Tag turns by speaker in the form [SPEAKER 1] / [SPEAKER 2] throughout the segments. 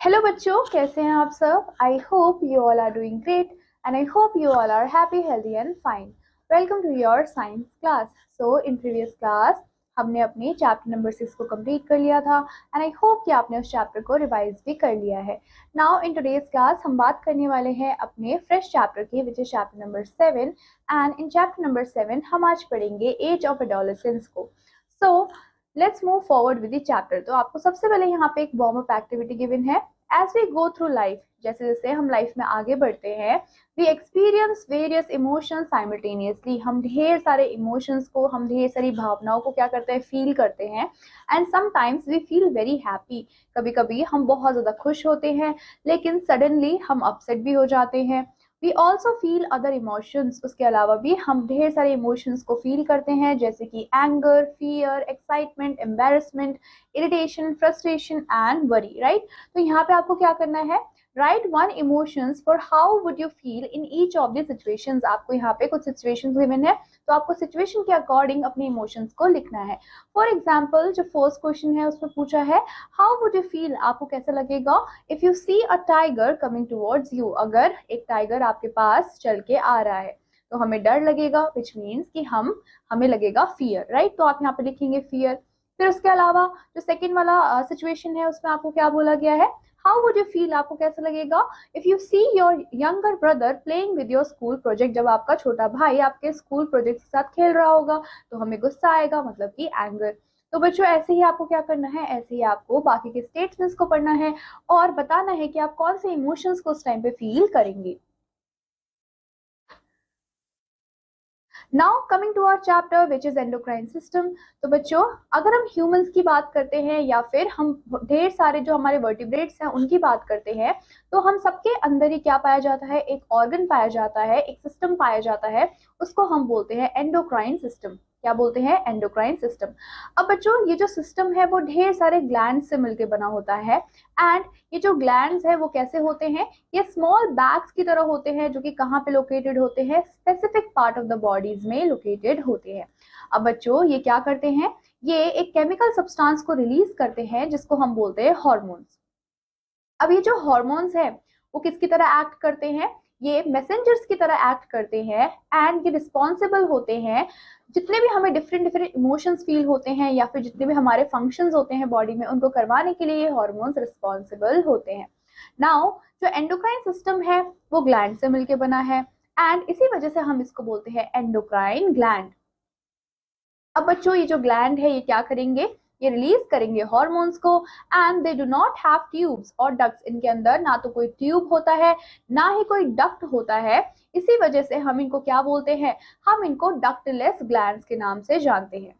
[SPEAKER 1] Hello बच्चों, कैसे हैं आप सब। I hope you all are doing great and I hope you all are happy, healthy and fine. Welcome to your science class. So in previous class हमने अपने chapter number 6 को complete कर लिया था एंड आई होप कि आपने उस chapter को रिवाइज भी कर लिया है. नाउ इन टुडेज क्लास हम बात करने वाले हैं अपने फ्रेश चैप्टर की, which is chapter number 7. And in chapter number 7 हम आज पढ़ेंगे एज ऑफ एडोलेसेंस को. So let's move forward with the chapter. तो आपको सबसे पहले यहाँ पे एक वार्म अप एक्टिविटी गिवन है. As we go through life, जैसे जैसे हम लाइफ में आगे बढ़ते हैं, we experience various emotions simultaneously. हम ढेर सारे इमोशंस को, हम ढेर सारी भावनाओं को क्या करते हैं, फील करते हैं. And sometimes we feel very happy. कभी कभी हम बहुत ज़्यादा खुश होते हैं, लेकिन सडनली हम अपसेट भी हो जाते हैं. We also feel other emotions. उसके अलावा भी हम ढेर सारे इमोशंस को फील करते हैं, जैसे कि anger, fear, excitement, embarrassment, irritation, frustration and worry. Right. तो यहाँ पे आपको क्या करना है, right one emotions for how would you feel in each of the situations. आपको यहाँ पे कुछ सिचुएशंस गिवन है, तो आपको सिचुएशन के अकॉर्डिंग अपने इमोशंस को लिखना है. फॉर एग्जाम्पल जो फर्स्ट क्वेश्चन है उसमें पूछा है हाउ वुड यू फील. आपको कैसा लगेगा if you see a tiger coming towards you. अगर एक टाइगर आपके पास चल के आ रहा है तो हमें डर लगेगा, विच मीन्स कि हमें लगेगा फियर. राइट. तो आप यहाँ पे लिखेंगे फियर. फिर उसके अलावा जो सेकेंड वाला सिचुएशन है उसमें आपको क्या बोला गया है, हाउ वुड यू फील. आपको कैसा लगेगा if you see your younger brother playing with your school project. जब आपका छोटा भाई आपके स्कूल प्रोजेक्ट के साथ खेल रहा होगा तो हमें गुस्सा आएगा, मतलब कि एंगर. तो बच्चों ऐसे ही आपको क्या करना है, ऐसे ही आपको बाकी के स्टेटमेंट्स को पढ़ना है और बताना है कि आप कौन से इमोशंस को उस टाइम पे फील करेंगे. Now coming to our chapter which is endocrine system. तो बच्चों अगर हम ह्यूमंस की बात करते हैं या फिर हम ढेर सारे जो हमारे वर्टिब्रेट्स हैं उनकी बात करते हैं, तो हम सबके अंदर ही क्या पाया जाता है, एक ऑर्गन पाया जाता है, एक सिस्टम पाया जाता है. उसको हम बोलते हैं एंडोक्राइन सिस्टम. क्या बोलते हैं, एंडोक्राइन सिस्टम. अब बच्चों ये जो सिस्टम है वो ढेर सारे ग्लैंड से मिलकर बना होता है. एंड ये जो ग्लैंड्स है वो कैसे होते हैं, ये स्मॉल बैग्स की तरह होते हैं, जो कि कहाँ पे लोकेटेड होते हैं, specific part of the bodies में लोकेटेड होते हैं. अब बच्चों ये क्या करते हैं, ये एक केमिकल सब्सटेंस को रिलीज करते हैं जिसको हम बोलते हैं हॉर्मोन्स. अब ये जो हॉर्मोन्स है वो किसकी तरह एक्ट करते हैं, ये मैसेंजर्स की तरह एक्ट करते हैं. एंड ये रिस्पॉन्सिबल होते हैं जितने भी हमें डिफरेंट डिफरेंट इमोशंस फील होते हैं या फिर जितने भी हमारे फंक्शंस होते हैं बॉडी में, उनको करवाने के लिए ये हॉर्मोन्स रिस्पॉन्सिबल होते हैं. नाउ जो एंडोक्राइन सिस्टम है वो ग्लैंड से मिलकर बना है एंड इसी वजह से हम इसको बोलते हैं एंडोक्राइन ग्लैंड. अब बच्चों ये जो ग्लैंड है ये क्या करेंगे, ये रिलीज करेंगे हॉर्मोन्स को. And they do not have tubes और डक्ट्स. इनके अंदर ना तो कोई ट्यूब होता है ना ही कोई डक्ट होता है. इसी वजह से हम इनको क्या बोलते हैं, हम इनको डक्टलेस ग्लैंड्स के नाम से जानते हैं.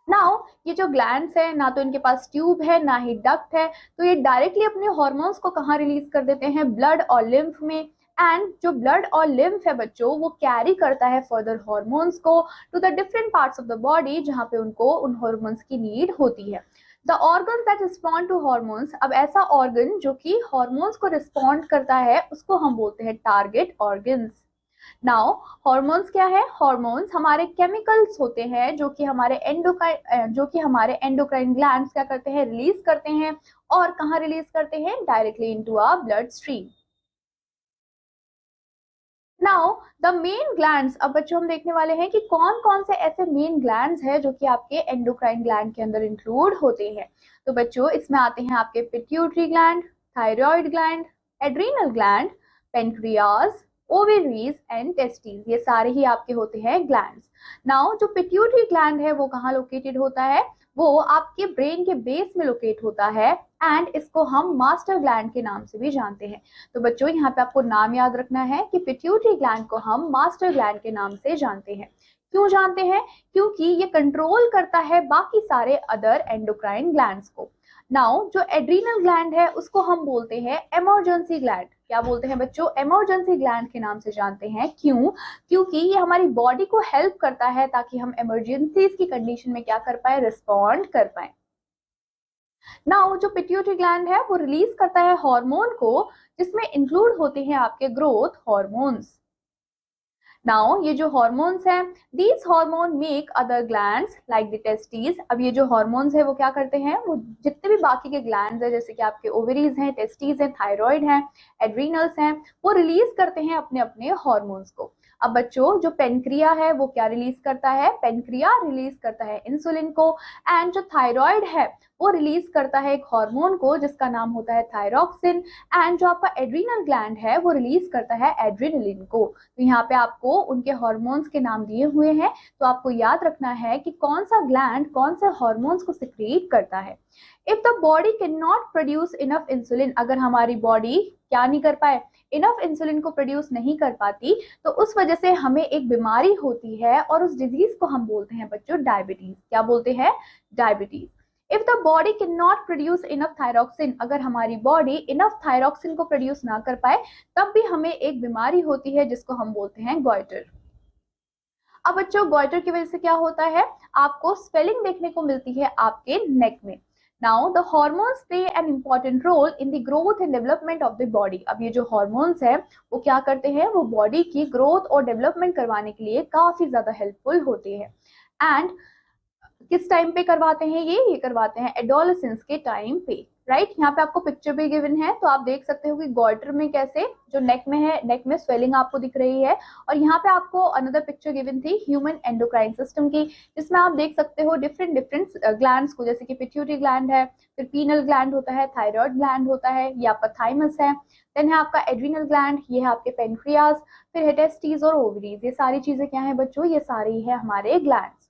[SPEAKER 1] नाउ ये जो ग्लैंड्स है ना तो इनके पास ट्यूब है ना ही डक्ट है, तो ये डायरेक्टली अपने हॉर्मोन्स को कहाँ रिलीज कर देते हैं, ब्लड और लिम्फ में. एंड जो ब्लड और लिम्फ है बच्चों वो कैरी करता है फर्दर हॉर्मोन्स को to the different parts of the body जहाँ पे उनको उन हॉर्मोन्स की नीड होती है. The organ that respond to hormones. अब ऐसा ऑर्गन जो कि हॉर्मोन्स को रिस्पॉन्ड करता है उसको हम बोलते हैं टारगेट ऑर्गन्स. नाउ हॉर्मोन्स क्या है, हॉर्मोन्स हमारे केमिकल्स होते हैं जो कि हमारे एंडोक्राइन ग्लैंड्स क्या करते हैं, रिलीज करते हैं. और कहाँ रिलीज करते हैं, directly into our blood stream. Now the main glands. अब बच्चों हम देखने वाले हैं कि कौन कौन से ऐसे मेन ग्लैंड्स हैं जो कि आपके एंडोक्राइन ग्लैंड के अंदर इंक्लूड होते हैं. तो बच्चों इसमें आते हैं आपके pituitary gland, thyroid gland, adrenal gland, pancreas, ovaries and testis. ये सारे ही आपके होते हैं ग्लैंड्स. नाउ जो पिट्यूटरी ग्लैंड है वो कहाँ लोकेटेड होता है, वो आपके ब्रेन के बेस में लोकेट होता है. एंड इसको हम मास्टर ग्लैंड के नाम से भी जानते हैं. तो बच्चों यहाँ पे आपको नाम याद रखना है कि पिट्यूटरी ग्लैंड को हम मास्टर ग्लैंड के नाम से जानते हैं. क्यों जानते हैं, क्योंकि ये कंट्रोल करता है बाकी सारे अदर एंडोक्राइन ग्लैंड्स को. नाउ जो एड्रीनल ग्लैंड है उसको हम बोलते हैं इमरजेंसी ग्लैंड. क्या बोलते हैं बच्चों, इमरजेंसी ग्लैंड के नाम से जानते हैं. क्यों, क्योंकि ये हमारी बॉडी को हेल्प करता है ताकि हम इमरजेंसीज की कंडीशन में क्या कर पाए, रिस्पॉन्ड कर पाए. नाउ जो पिट्यूटरी ग्लैंड है वो रिलीज करता है हार्मोन को जिसमें इंक्लूड होते हैं आपके ग्रोथ हार्मोन्स. नाउ ये जो हॉर्मोन्स हैं, these hormone make other glands like the testis. अब ये जो हॉर्मोन्स है वो क्या करते हैं, वो जितने भी बाकी के ग्लैंड्स हैं, जैसे कि आपके ओवरीज हैं, टेस्टिस हैं, थायराइड हैं, एड्रीनल्स हैं, वो रिलीज करते हैं अपने अपने हॉर्मोन्स को। अब बच्चों, जो पेनक्रिया है वो क्या रिलीज करता है, पेनक्रिया रिलीज करता है इंसुलिन को। एंड जो थायराइड है वो रिलीज करता है एक हार्मोन को जिसका नाम होता है थायरॉक्सिन। एंड जो आपका एड्रीनल ग्लैंड है वो रिलीज करता है एड्रेनलिन को। तो यहाँ पे आपको उनके हार्मोन्स के नाम दिए हुए हैं, तो आपको याद रखना है कि कौन सा ग्लैंड कौन से हार्मोन्स को सिक्रीट करता है। If the body can not produce enough insulin, अगर हमारी बॉडी क्या नहीं कर पाए, इनफ इंसुलिन को प्रोड्यूस नहीं कर पाती, तो उस वजह से हमें एक बीमारी होती है और उस डिजीज को हम बोलते हैं बच्चों डायबिटीज। क्या बोलते हैं, diabetes. If the body can not produce enough thyroxine, अगर हमारी बॉडी इनफ थायरॉक्सिन को प्रोड्यूस ना कर पाए, तब भी हमें एक बीमारी होती है जिसको हम बोलते हैं गॉइटर। अब बच्चों, गॉइटर की वजह से क्या होता है, आपको स्वेलिंग देखने को मिलती है आपके नेक में। Now the hormones play an important role in the growth and development of the body. अब ये जो हॉर्मोन्स है वो क्या करते हैं, वो बॉडी की ग्रोथ और डेवलपमेंट करवाने के लिए काफी ज्यादा हेल्पफुल होते हैं। एंड किस टाइम पे करवाते हैं ये करवाते हैं एडोलेसेंस के टाइम पे, राइट। यहाँ पे आपको पिक्चर भी गिवन है, तो आप देख सकते हो कि गॉइटर में कैसे जो नेक में है, नेक में स्वेलिंग आपको दिख रही है। और यहाँ पे आपको अनदर पिक्चर गिवन थी ह्यूमन एंडोक्राइन सिस्टम की, जिसमें आप देख सकते हो डिफरेंट डिफरेंट ग्लैंड्स को, जैसे कि पिट्यूटरी ग्लैंड है, फिर पीनल ग्लैंड होता है, थायराइड ग्लैंड होता है, ये आपका थाइमस है, देन है आपका एड्रीनल ग्लैंड, ये है आपके पेनक्रियास, फिर है टेस्टिस और ओवरीज। ये सारी चीजें क्या है बच्चों, ये सारी है हमारे glands.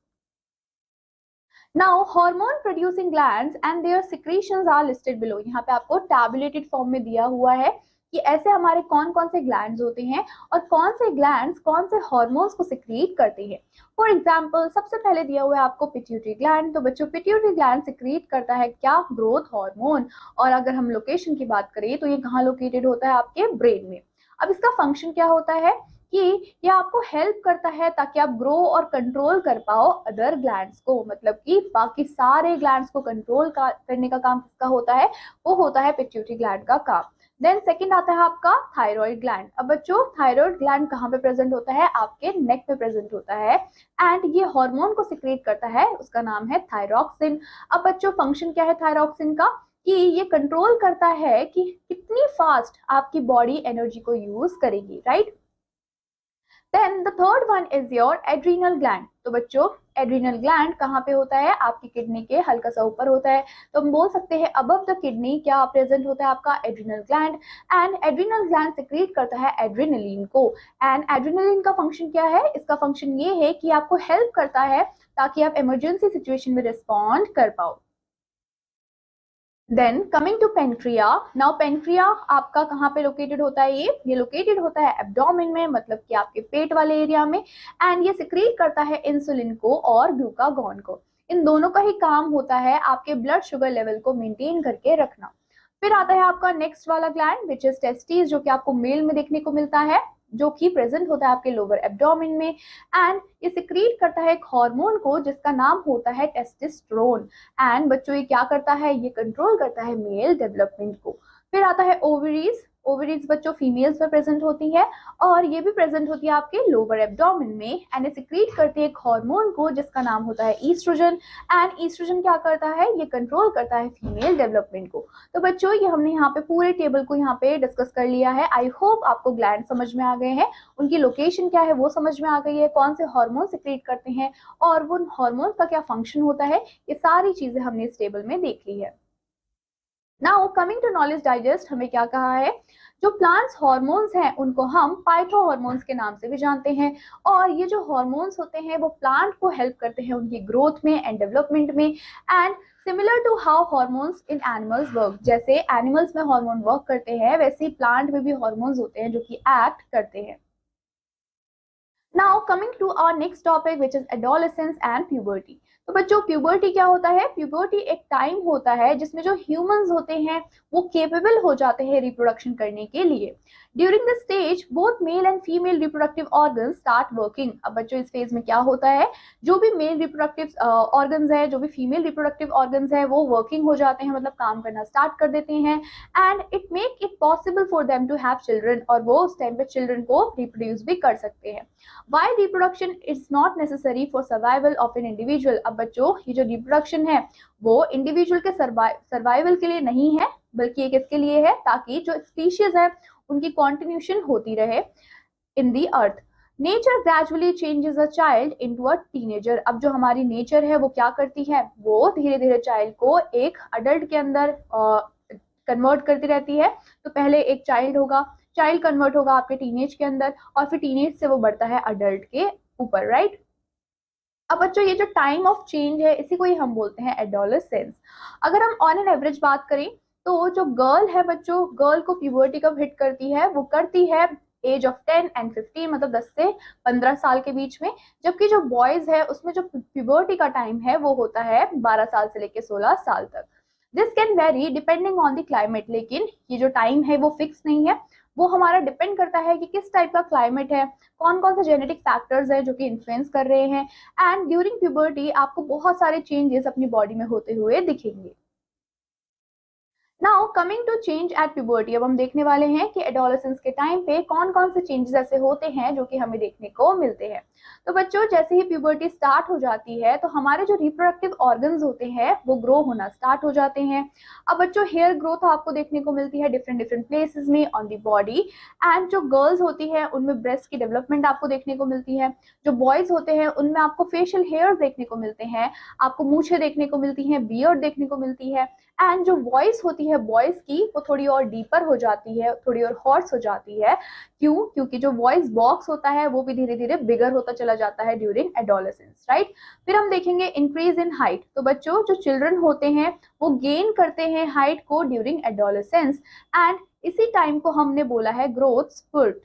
[SPEAKER 1] Now, hormone producing glands and their secretions are listed below. यहाँ पे आपको tabulated form में दिया हुआ है कि ऐसे हमारे कौन कौन से ग्लैंड्स होते हैं और कौन से ग्लैंड्स कौन से हॉर्मोन्स को सिक्रीट करते हैं। फॉर एग्जाम्पल, सबसे पहले दिया हुआ है आपको पिट्यूटरी ग्लैंड। तो बच्चों, पिट्यूटरी ग्लैंड सिक्रीट करता है क्या, ग्रोथ हार्मोन। और अगर हम लोकेशन की बात करें तो ये कहाँ लोकेटेड होता है, आपके ब्रेन में। अब इसका फंक्शन क्या होता है कि ये आपको हेल्प करता है ताकि आप ग्रो और कंट्रोल कर पाओ अदर ग्लैंड्स को, मतलब कि बाकी सारे ग्लैंड्स को कंट्रोल करने का काम किसका होता है, वो होता है पिट्यूटरी ग्लैंड का काम। देन सेकंड आता है आपका थायराइड ग्लैंड। अब बच्चों, थायराइड ग्लैंड कहाँ पे प्रेजेंट होता है, आपके नेक पे प्रेजेंट होता है। एंड ये हार्मोन को सिक्रेट करता है, उसका नाम है थायरॉक्सिन। अब बच्चों, फंक्शन क्या है थायरॉक्सिन का, कि ये कंट्रोल करता है कि कितनी फास्ट आपकी बॉडी एनर्जी को यूज करेगी, right. Then the third one is your adrenal gland. तो बच्चों, एड्रीनल ग्लैंड कहाँ पे होता है, आपकी किडनी के हल्का सा ऊपर होता है। तो हम बोल सकते हैं अबव द किडनी क्या प्रेजेंट होता है, आपका adrenal gland. And adrenal gland secrete करता है एड्रेनलिन को। एंड एड्रेनलिन का फंक्शन क्या है, इसका फंक्शन ये है कि आपको हेल्प करता है ताकि आप इमरजेंसी सिचुएशन में रिस्पॉन्ड कर पाओ। Then coming to pancreas. Now pancreas आपका कहाँ पे लोकेटेड होता है, ये लोकेटेड होता है एब्डोमेन में, मतलब कि आपके पेट वाले एरिया में। एंड ये सिक्रीट करता है इंसुलिन को और ग्लूकागॉन को। इन दोनों का ही काम होता है आपके ब्लड शुगर लेवल को मेंटेन करके रखना। फिर आता है आपका नेक्स्ट वाला ग्लैंड विच इज टेस्टिस, जो कि आपको मेल में देखने को मिलता है, जो कि प्रेजेंट होता है आपके लोअर एब्डोमेन में। एंड ये सिक्रीट करता है एक हार्मोन को जिसका नाम होता है टेस्टोस्टेरोन। एंड बच्चों, ये क्या करता है, ये कंट्रोल करता है मेल डेवलपमेंट को। फिर आता है ओवरीज। ओवरीज बच्चों फीमेल्स में प्रेजेंट होती है और ये भी प्रेजेंट होती है आपके लोअर एब्डोमेन में। एंड ये सिक्रीट करती है एक हार्मोन को जिसका नाम होता है ईस्ट्रोजन। एंड ईस्ट्रोजन क्या करता है, ये कंट्रोल करता है फीमेल डेवलपमेंट को। तो बच्चों, ये हमने यहाँ पे पूरे टेबल को यहाँ पे डिस्कस कर लिया है। आई होप आपको ग्लैंड समझ में आ गए हैं, उनकी लोकेशन क्या है वो समझ में आ गई है, कौन से हार्मोन सिक्रीट करते हैं और वो हार्मोन का क्या फंक्शन होता है, ये सारी चीजें हमने इस टेबल में देख ली है। Now coming to knowledge digest, हमें क्या कहा है, जो प्लांट्स हार्मोन्स हैं उनको हम पाइथो हार्मोन्स के नाम से भी जानते हैं। और ये जो हार्मोन्स होते हैं वो प्लांट को हेल्प करते हैं उनकी ग्रोथ में एंड डेवलपमेंट में। And similar to how hormones in animals work, जैसे एनिमल्स में हार्मोन वर्क करते हैं वैसे ही प्लांट में भी हार्मोन्स होते हैं जो कि एक्ट करते हैं। Now coming to our next topic which is adolescence and puberty. तो बच्चों प्यूबर्टी क्या होता है? प्यूबर्टी एक टाइम होता है जिसमें जो ह्यूमंस होते हैं वो केपेबल हो जाते हैं रिप्रोडक्शन करने के लिए। During this stage both male and female reproductive organs start working. अब बच्चों इस फेज में क्या होता है, जो भी मेल रिप्रोडक्टिव ऑर्गन्स है, जो भी फीमेल रिप्रोडक्टिव ऑर्गन्स है वो वर्किंग हो जाते हैं, मतलब काम करना स्टार्ट कर देते हैं। And it make it possible for them to have children, और वो उस टाइम पे चिल्ड्रन को रिप्रोड्यूस भी कर सकते हैं। Why reproduction is not necessary for survival of an individual. अब बच्चों ये जो रिप्रोडक्शन है वो इंडिविजुअल के सर्वाइवल के लिए नहीं है, बल्कि ये किसके लिए है, ताकि जो स्पीशीज है उनकी कॉन्टिन्यूशन होती रहे in the earth. Nature gradually changes a child into a teenager. अब जो हमारी नेचर है वो क्या करती है, वो धीरे धीरे चाइल्ड को एक अडल्ट के अंदर कन्वर्ट करती रहती है। तो पहले एक चाइल्ड होगा, चाइल्ड कन्वर्ट होगा आपके टीनेज के अंदर, और फिर टीनेज से वो बढ़ता है अडल्ट के ऊपर, राइट। अब बच्चों ये जो टाइम ऑफ चेंज है इसी को ही हम बोलते हैं एडोलेसेंस। अगर हम ऑन एन एवरेज बात करें तो जो गर्ल है बच्चों, गर्ल को प्यूबर्टी कब हिट करती है, वो करती है एज ऑफ 10 एंड 15, मतलब 10 से 15 साल के बीच में। जबकि जो बॉयज है उसमें जो प्यूबर्टी का टाइम है वो होता है 12 साल से लेकर 16 साल तक। This can very depending on the climate, लेकिन ये जो टाइम है वो फिक्स नहीं है, वो हमारा डिपेंड करता है कि किस टाइप का क्लाइमेट है, कौन कौन से जेनेटिक फैक्टर्स है जो कि इन्फ्लुएंस कर रहे हैं। एंड ड्यूरिंग प्यूबर्टी आपको बहुत सारे चेंजेस अपनी बॉडी में होते हुए दिखेंगे। Now coming to change at puberty, अब हम देखने वाले हैं कि एडोलेसेंस के टाइम पे कौन कौन से चेंजेस ऐसे होते हैं जो कि हमें देखने को मिलते हैं। तो बच्चों जैसे ही प्यूबर्टी स्टार्ट हो जाती है तो हमारे जो रिप्रोडक्टिव ऑर्गन्स होते हैं वो ग्रो होना स्टार्ट हो जाते हैं। अब बच्चों हेयर ग्रोथ आपको देखने को मिलती है डिफरेंट डिफरेंट प्लेसेस में ऑन दी बॉडी। एंड जो गर्ल्स होती है उनमें ब्रेस्ट की डेवलपमेंट आपको देखने को मिलती है। जो बॉयज होते हैं उनमें आपको फेशियल हेयर्स देखने को मिलते हैं, आपको मूछें देखने को मिलती हैं, बियर्ड देखने को मिलती है। एंड जो वॉइस होती है बॉयज की वो थोड़ी और डीपर हो जाती है, थोड़ी और हॉर्स हो जाती है। क्यों? क्योंकि जो वॉइस बॉक्स होता है वो भी धीरे धीरे बिगर होता चला जाता है ड्यूरिंग एडोलेसेंस, राइट। फिर हम देखेंगे इंक्रीज इन हाइट। तो बच्चों जो चिल्ड्रन होते हैं वो गेन करते हैं हाइट को ड्यूरिंग एडोलेसेंस, एंड इसी टाइम को हमने बोला है growth spurt.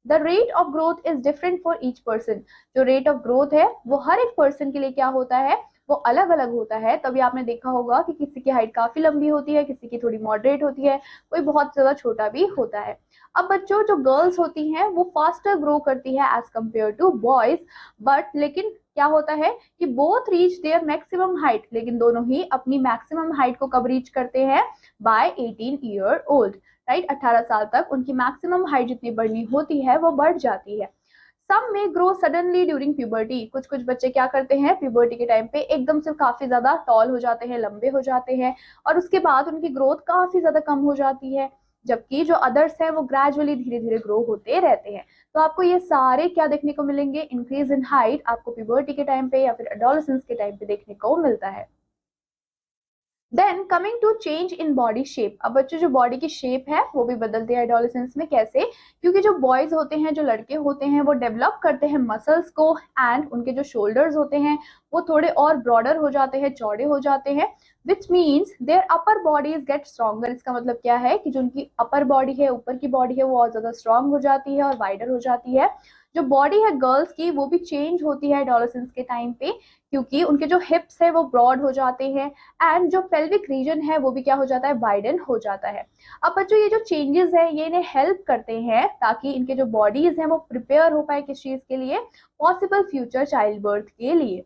[SPEAKER 1] The rate of growth is different for each person. जो रेट ऑफ ग्रोथ है वो हर एक पर्सन के लिए क्या होता है, वो अलग अलग होता है। तभी आपने देखा होगा कि किसी की हाइट काफी लंबी होती है, किसी की थोड़ी मॉडरेट होती है, कोई बहुत ज्यादा छोटा भी होता है। अब बच्चों जो गर्ल्स होती हैं वो फास्टर ग्रो करती है as compare to boys, but लेकिन क्या होता है कि both reach their maximum height, लेकिन दोनों ही अपनी मैक्सिमम हाइट को कब रीच करते हैं, बाय 18 ईयर ओल्ड, राइट। 18 साल तक उनकी मैक्सिमम हाइट जितनी बढ़नी होती है वो बढ़ जाती है। सम में ग्रो सडनली ड्यूरिंग प्यूबर्टी। कुछ कुछ बच्चे क्या करते हैं प्यूबर्टी के टाइम पे एकदम से काफी ज्यादा टॉल हो जाते हैं, लंबे हो जाते हैं, और उसके बाद उनकी ग्रोथ काफी ज्यादा कम हो जाती है। जबकि जो अदर्स है वो ग्रेजुअली धीरे धीरे ग्रो होते रहते हैं। तो आपको ये सारे क्या देखने को मिलेंगे, इंक्रीज इन हाइट आपको प्यूबर्टी के टाइम पे या फिर एडोलेसेंस के टाइम पे देखने को मिलता है। Then coming to change in body shape. अब बच्चों जो बॉडी की शेप है वो भी बदलती है एडोलेसेंस में। कैसे? क्योंकि जो बॉयज होते हैं, जो लड़के होते हैं, वो डेवलप करते हैं मसल्स को, एंड उनके जो शोल्डर्स होते हैं वो थोड़े और ब्रॉडर हो जाते हैं, चौड़े हो जाते हैं, which means their upper bodies get stronger. इसका मतलब क्या है कि जो उनकी अपर बॉडी है, ऊपर की बॉडी है, वो और ज्यादा स्ट्रांग हो जाती है और वाइडर हो जाती है। जो बॉडी है गर्ल्स की वो भी चेंज होती है एडोलेसेंस के टाइम पे, क्योंकि उनके जो हिप्स है वो ब्रॉड हो जाते हैं, एंड जो पेल्विक रीजन है वो भी क्या हो जाता है, वाइडन हो जाता है। अब बच्चों ये जो चेंजेस है ये इन्हें हेल्प करते हैं ताकि इनके जो बॉडीज हैं वो प्रिपेयर हो पाए किस चीज के लिए, पॉसिबल फ्यूचर चाइल्ड बर्थ के लिए।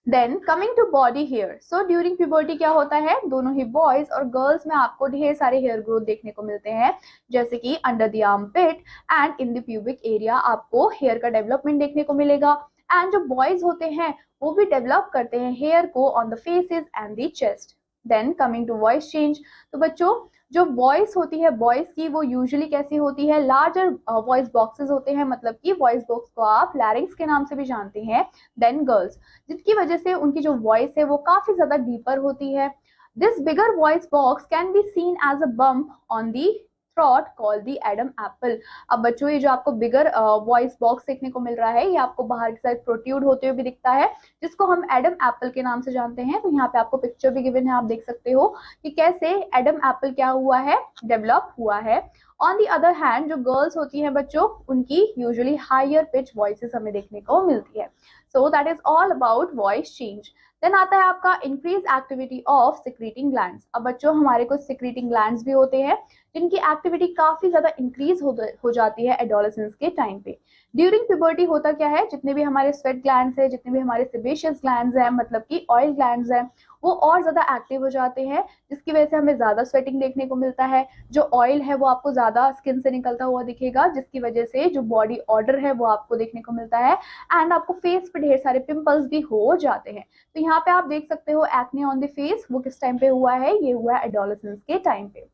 [SPEAKER 1] Then coming to body hair. So during puberty क्या होता है, दोनों ही बॉयज और गर्ल्स में आपको ढेर सारे हेयर ग्रोथ देखने को मिलते हैं, जैसे कि under the armpit and in the pubic area आपको हेयर का डेवलपमेंट देखने को मिलेगा। एंड जो बॉयज होते हैं वो भी डेवलप करते हैं हेयर को on the faces and the chest. Then coming to voice change. तो बच्चों जो वॉइस होती है बॉयज की वो यूजुअली कैसी होती है, लार्जर वॉइस बॉक्सेस होते हैं, मतलब कि वॉइस बॉक्स को आप लैरिंग्स के नाम से भी जानते हैं, देन गर्ल्स, जिसकी वजह से उनकी जो वॉइस है वो काफी ज्यादा डीपर होती है। This bigger voice box can be seen as a bump on the throat called the Adam apple. अब बच्चों ये जो आपको बिगर वॉइस बॉक्स देखने को मिल रहा है ये आपको बाहर की साइड प्रोट्यूड होते हुए भी दिखता है, जिसको हम एडम एप्पल के नाम से जानते हैं। तो यहाँ पे आपको पिक्चर भी गिवन है, आप देख सकते हो कि कैसे एडम एप्पल क्या हुआ है, डेवलप हुआ है। ऑन दी अदर हैंड जो गर्ल्स होती हैं बच्चों, उनकी यूजुअली हायर पिच वॉइसेस हमें देखने को मिलती है। So that is all about voice change. Then आता है आपका increase activity of secreting glands. अब बच्चों हमारे कुछ सिक्रीटिंग ग्लैंड्स भी होते हैं जिनकी एक्टिविटी काफी ज्यादा इंक्रीज हो जाती है एडोलेसेंस के टाइम पे। ड्यूरिंग प्यूबर्टी होता क्या है, जितने भी हमारे स्वेट ग्लैंड्स हैं, जितने भी हमारे सेबेशियस ग्लैंड्स हैं, मतलब कि ऑयल ग्लैंड्स हैं, वो और ज्यादा एक्टिव हो जाते हैं, जिसकी वजह से हमें ज्यादा स्वेटिंग देखने को मिलता है। जो ऑयल है वो आपको ज्यादा स्किन से निकलता हुआ दिखेगा, जिसकी वजह से जो बॉडी ऑर्डर है वो आपको देखने को मिलता है, एंड आपको फेस पे ढेर सारे पिंपल्स भी हो जाते हैं। तो यहाँ पे आप देख सकते हो एक्ने ऑन द फेस, वो किस टाइम पे हुआ है, ये हुआ है एडोलेसेंस के टाइम पे।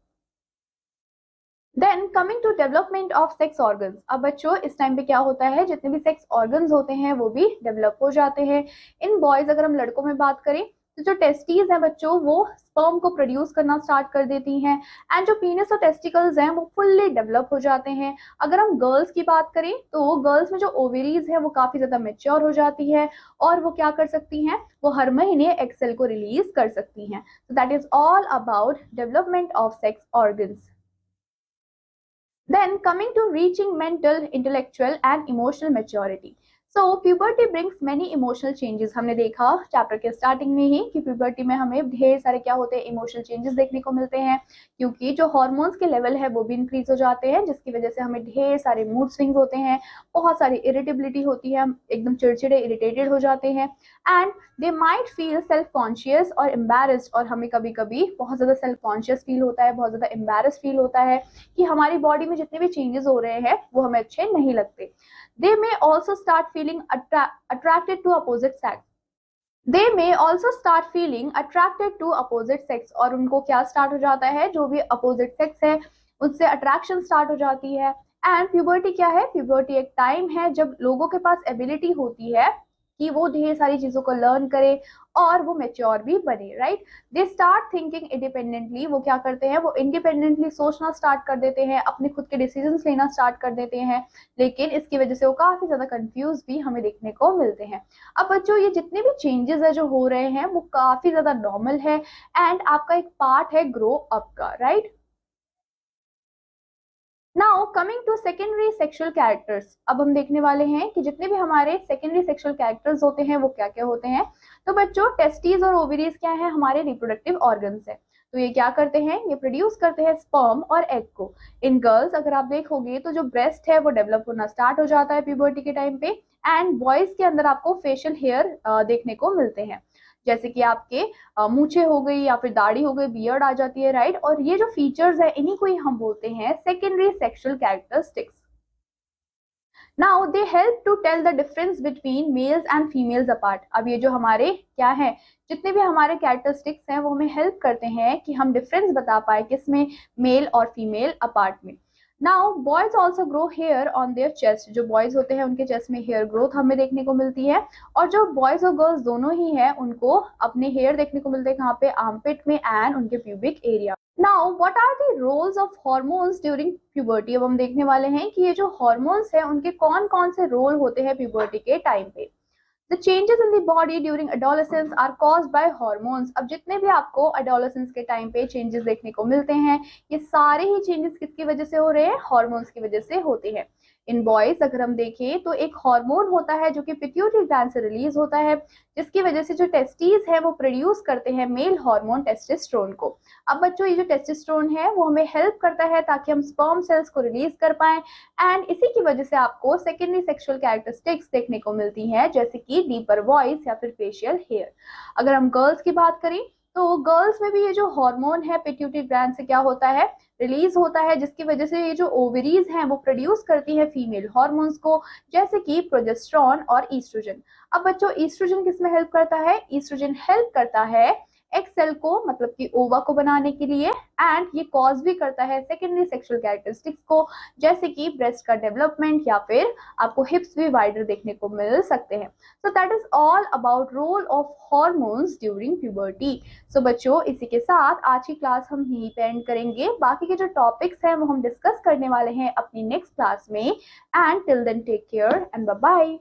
[SPEAKER 1] Then coming to development of sex organs. अब बच्चों इस टाइम पे क्या होता है, जितने भी सेक्स ऑर्गन्स होते हैं वो भी डेवलप हो जाते हैं। इन बॉयज अगर हम लड़कों में बात करें तो जो टेस्टीज हैं बच्चों वो स्पर्म को प्रोड्यूस करना स्टार्ट कर देती हैं, एंड जो पीनस और टेस्टिकल्स हैं वो फुल्ली डेवलप हो जाते हैं। अगर हम गर्ल्स की बात करें तो गर्ल्स में जो ओवेरीज है वो काफी ज्यादा मेच्योर हो जाती है, और वो क्या कर सकती हैं, वो हर महीने एग सेल को रिलीज कर सकती हैं। So that is all about development of sex organs. Then coming to reaching mental, intellectual and emotional maturity. So puberty brings many emotional changes। हमने देखा चैप्टर के स्टार्टिंग में ही कि puberty में हमें ढेर सारे क्या होते हैं, इमोशनल चेंजेस देखने को मिलते हैं, क्योंकि जो हॉर्मोन्स के लेवल है वो भी इंक्रीज हो जाते हैं, जिसकी वजह से हमें ढेर सारे मूड स्विंग्स होते हैं, बहुत सारी इरिटेबिलिटी होती है, हम एकदम चिड़चिड़े इरिटेटेड हो जाते हैं, and they might feel self conscious और एम्बेरस्ड। और हमें कभी कभी बहुत ज्यादा सेल्फ कॉन्शियस फील होता है, बहुत ज्यादा एम्बेरस्ड फील होता है कि हमारी बॉडी में जितने भी चेंजेस हो रहे हैं वो हमें अच्छे नहीं लगते। They may also start feeling attracted to opposite sex. They may also start feeling attracted to opposite sex। और उनको क्या स्टार्ट हो जाता है, जो भी अपोजिट सेक्स है उससे अट्रैक्शन स्टार्ट हो जाती है। एंड प्यूबर्टी क्या है, प्यूबर्टी एक टाइम है जब लोगों के पास एबिलिटी होती है कि वो ढेर सारी चीजों को लर्न करे और वो मेच्योर भी बने, right. They start thinking independently. वो क्या करते हैं, वो इंडिपेंडेंटली सोचना स्टार्ट कर देते हैं, अपने खुद के डिसीजंस लेना स्टार्ट कर देते हैं, लेकिन इसकी वजह से वो काफी ज्यादा कंफ्यूज भी हमें देखने को मिलते हैं। अब बच्चों ये जितने भी चेंजेस है जो हो रहे हैं वो काफी ज्यादा नॉर्मल है, एंड आपका एक पार्ट है ग्रो अप का, right. Now coming to secondary sexual characters. अब हम देखने वाले हैं कि जितने भी हमारे सेकेंडरी सेक्सुअल कैरेक्टर्स होते हैं वो क्या क्या होते हैं। तो बच्चों टेस्टीज और ओवरीज क्या है, हमारे रिप्रोडक्टिव ऑर्गन्स है। तो ये क्या करते हैं, ये प्रोड्यूस करते हैं स्पर्म और एग को। इन गर्ल्स अगर आप देखोगे तो जो ब्रेस्ट है वो डेवलप होना स्टार्ट हो जाता है प्यूबर्टी के टाइम पे, एंड बॉयज के अंदर आपको फेशियल हेयर देखने को मिलते हैं, जैसे कि आपके मूछे हो गई या फिर दाढ़ी हो गई, बियर्ड आ जाती है, राइट। और ये जो फीचर्स है इन्हीं को ही हम बोलते हैं secondary sexual characteristics. Now they help to tell the difference between males and females apart. अब ये जो हमारे क्या है, जितने भी हमारे कैरेक्टरिस्टिक्स हैं वो हमें हेल्प करते हैं कि हम डिफरेंस बता पाए किसमें, मेल और फीमेल अपार्ट में। Now boys also grow hair on their chest. जो बॉयज होते हैं उनके चेस्ट में हेयर ग्रोथ हमें देखने को मिलती है, और जो बॉयज और गर्ल्स दोनों ही हैं उनको अपने हेयर देखने को मिलते हैं कहाँ पे, आर्मपिट में एंड उनके pubic area. Now what are the roles of hormones during puberty. अब हम देखने वाले हैं कि ये जो हॉर्मोन्स हैं उनके कौन कौन से रोल होते हैं प्यूबर्टी के टाइम पे। The changes in the body during adolescence are caused by hormones। अब जितने भी आपको adolescence के टाइम पे चेंजेस देखने को मिलते हैं, ये सारे ही चेंजेस किसकी वजह से हो रहे हैं, हॉर्मोन्स की वजह से होते हैं। इन बॉयज अगर हम देखें तो एक हार्मोन होता है जो कि पिट्यूटरी ग्लैंड से रिलीज होता है, जिसकी वजह से जो टेस्टीज है वो प्रोड्यूस करते हैं मेल हार्मोन टेस्टोस्टेरोन को। अब बच्चों ये जो टेस्टोस्टेरोन है वो हमें हेल्प करता है ताकि हम स्पर्म सेल्स को रिलीज कर पाएं, एंड इसी की वजह से आपको सेकेंडरी सेक्सुअल कैरेक्टरिस्टिक्स देखने को मिलती हैं, जैसे कि डीपर वॉइस या फिर फेशियल हेयर। अगर हम गर्ल्स की बात करें तो गर्ल्स में भी ये जो हार्मोन है पिट्यूटरी ग्लैंड से क्या होता है, रिलीज होता है, जिसकी वजह से ये जो ओवरीज हैं वो प्रोड्यूस करती है फीमेल हार्मोन्स को, जैसे कि प्रोजेस्टेरॉन और ईस्ट्रोजन। अब बच्चों ईस्ट्रोजन किसमें हेल्प करता है, ईस्ट्रोजन हेल्प करता है एक सेल को, मतलब कि ओवा को बनाने के लिए, एंड ये कॉज भी करता है सेकेंडरी सेक्सुअल कैरेक्टरिस्टिक्स को, जैसे कि ब्रेस्ट का डेवलपमेंट या फिर आपको हिप्स भी वाइडर देखने को मिल सकते हैं। So that is all about role of hormones during puberty. So बच्चों इसी के साथ आज की क्लास हम यहीं पे एंड करेंगे। बाकी के जो टॉपिक्स हैं वो हम डिस्कस करने वाले हैं अपनी नेक्स्ट क्लास में, and till then take care and bye bye.